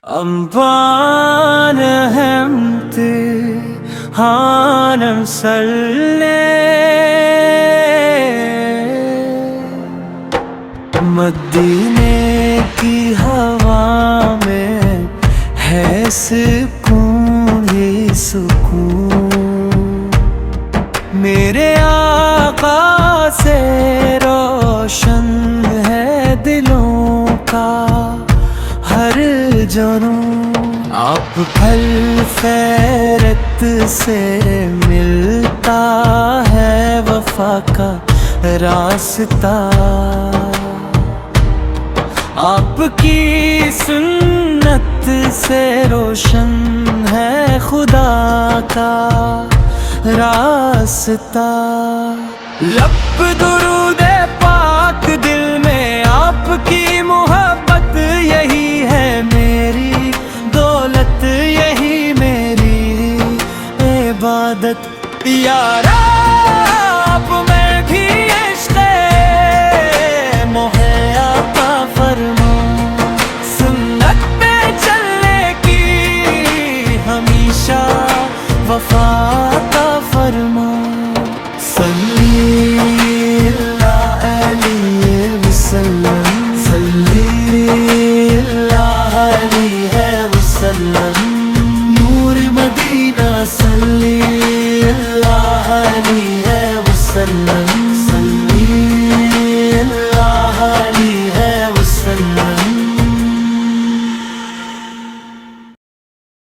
أنبان همتي هانم سلي مدینے کی ہوا میں ہے سکون ہی سکون، میرے آقا سے روشن ہے دلوں کا ہر جنون، آپ پھل خیرت سے ملتا ہے وفا کا راستہ، آپ کی سنت سے روشن ہے خدا کا راستہ، لب درود پاک دل میں آپ کی محبت، یہی ہے میری دولت، یہی میری عبادت، یا